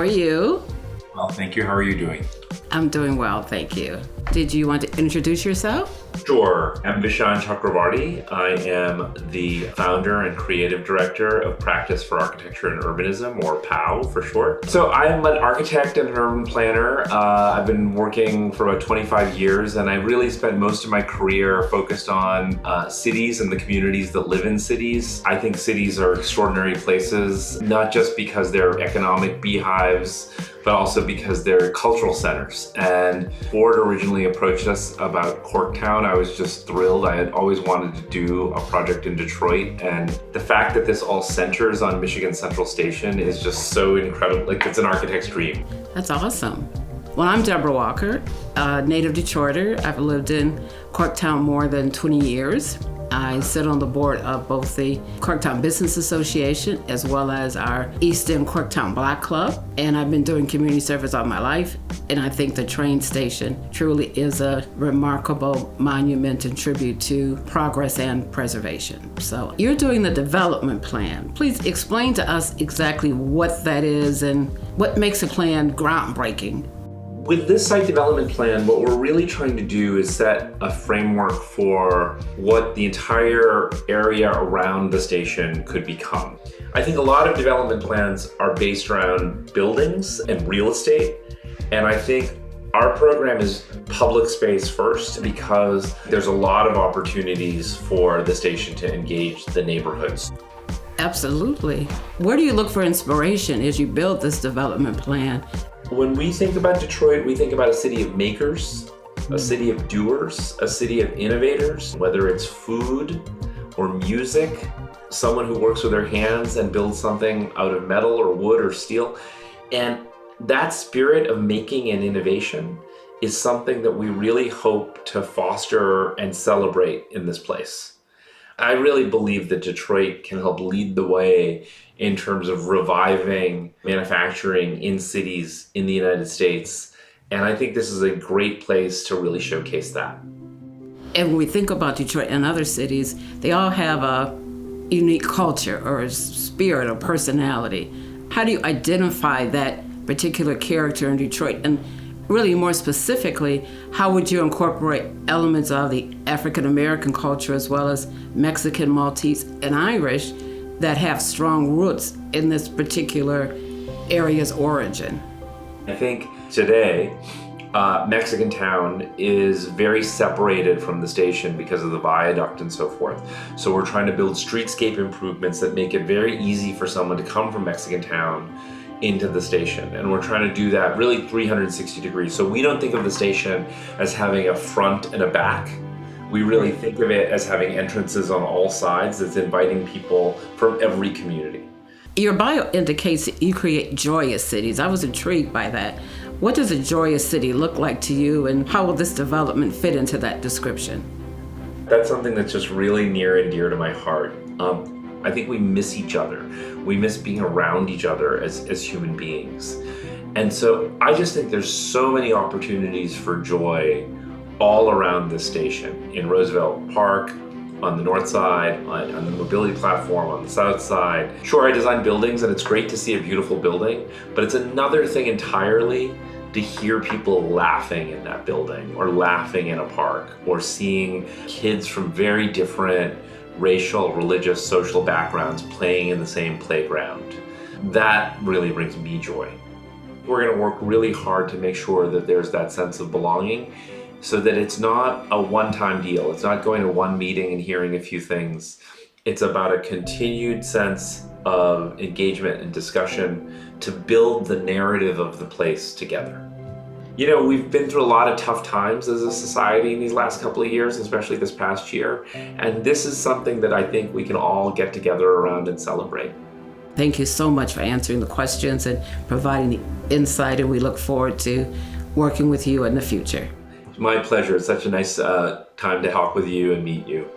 are you? Well, thank you. How are you doing? I'm doing well, thank you. Did you want to introduce yourself? Sure. I'm Vishaan Chakrabarti. I am the founder and creative director of Practice for Architecture and Urbanism, or POW for short. So I'm an architect and an urban planner. I've been working for about 25 years, and I really spent most of my career focused on cities and the communities that live in cities. I think cities are extraordinary places, not just because they're economic beehives, but also because they're cultural centers. And Ford originally approached us about Corktown. I was just thrilled. I had always wanted to do a project in Detroit, and the fact that this all centers on Michigan Central Station is just so incredible. Like, it's an architect's dream. That's awesome. Well, I'm Debra Walker, a native Detroiter. I've lived in Corktown more than 20 years. I sit on the board of both the Corktown Business Association as well as our East End Corktown Black Club. And I've been doing community service all my life. And I think the train station truly is a remarkable monument and tribute to progress and preservation. So you're doing the development plan. Please explain to us exactly what that is and what makes a plan groundbreaking. With this site development plan, what we're really trying to do is set a framework for what the entire area around the station could become. I think a lot of development plans are based around buildings and real estate, and I think our program is public space first because there's a lot of opportunities for the station to engage the neighborhoods. Absolutely. Where do you look for inspiration as you build this development plan? When we think about Detroit, we think about a city of makers, a city of doers, a city of innovators, whether it's food or music, someone who works with their hands and builds something out of metal or wood or steel. And that spirit of making and innovation is something that we really hope to foster and celebrate in this place. I really believe that Detroit can help lead the way in terms of reviving manufacturing in cities in the United States. And I think this is a great place to really showcase that. And when we think about Detroit and other cities, they all have a unique culture or a spirit or personality. How do you identify that particular character in Detroit? And really more specifically, how would you incorporate elements of the African American culture as well as Mexican, Maltese, and Irish that have strong roots in this particular area's origin? I think today, Mexican Town is very separated from the station because of the viaduct and so forth. So we're trying to build streetscape improvements that make it very easy for someone to come from Mexican Town into the station. And we're trying to do that really 360 degrees. So we don't think of the station as having a front and a back. We really think of it as having entrances on all sides that's inviting people from every community. Your bio indicates that you create joyous cities. I was intrigued by that. What does a joyous city look like to you, and how will this development fit into that description? That's something that's just really near and dear to my heart. I think we miss each other. We miss being around each other as human beings. And so I just think there's so many opportunities for joy all around this station, in Roosevelt Park, on the north side, on the mobility platform, on the south side. Sure, I design buildings and it's great to see a beautiful building, but it's another thing entirely to hear people laughing in that building or laughing in a park or seeing kids from very different racial, religious, social backgrounds playing in the same playground. That really brings me joy. We're going to work really hard to make sure that there's that sense of belonging so that it's not a one-time deal. It's not going to one meeting and hearing a few things. It's about a continued sense of engagement and discussion to build the narrative of the place together. You know, we've been through a lot of tough times as a society in these last couple of years, especially this past year. And this is something that I think we can all get together around and celebrate. Thank you so much for answering the questions and providing the insight, and we look forward to working with you in the future. My pleasure. It's such a nice time to talk with you and meet you.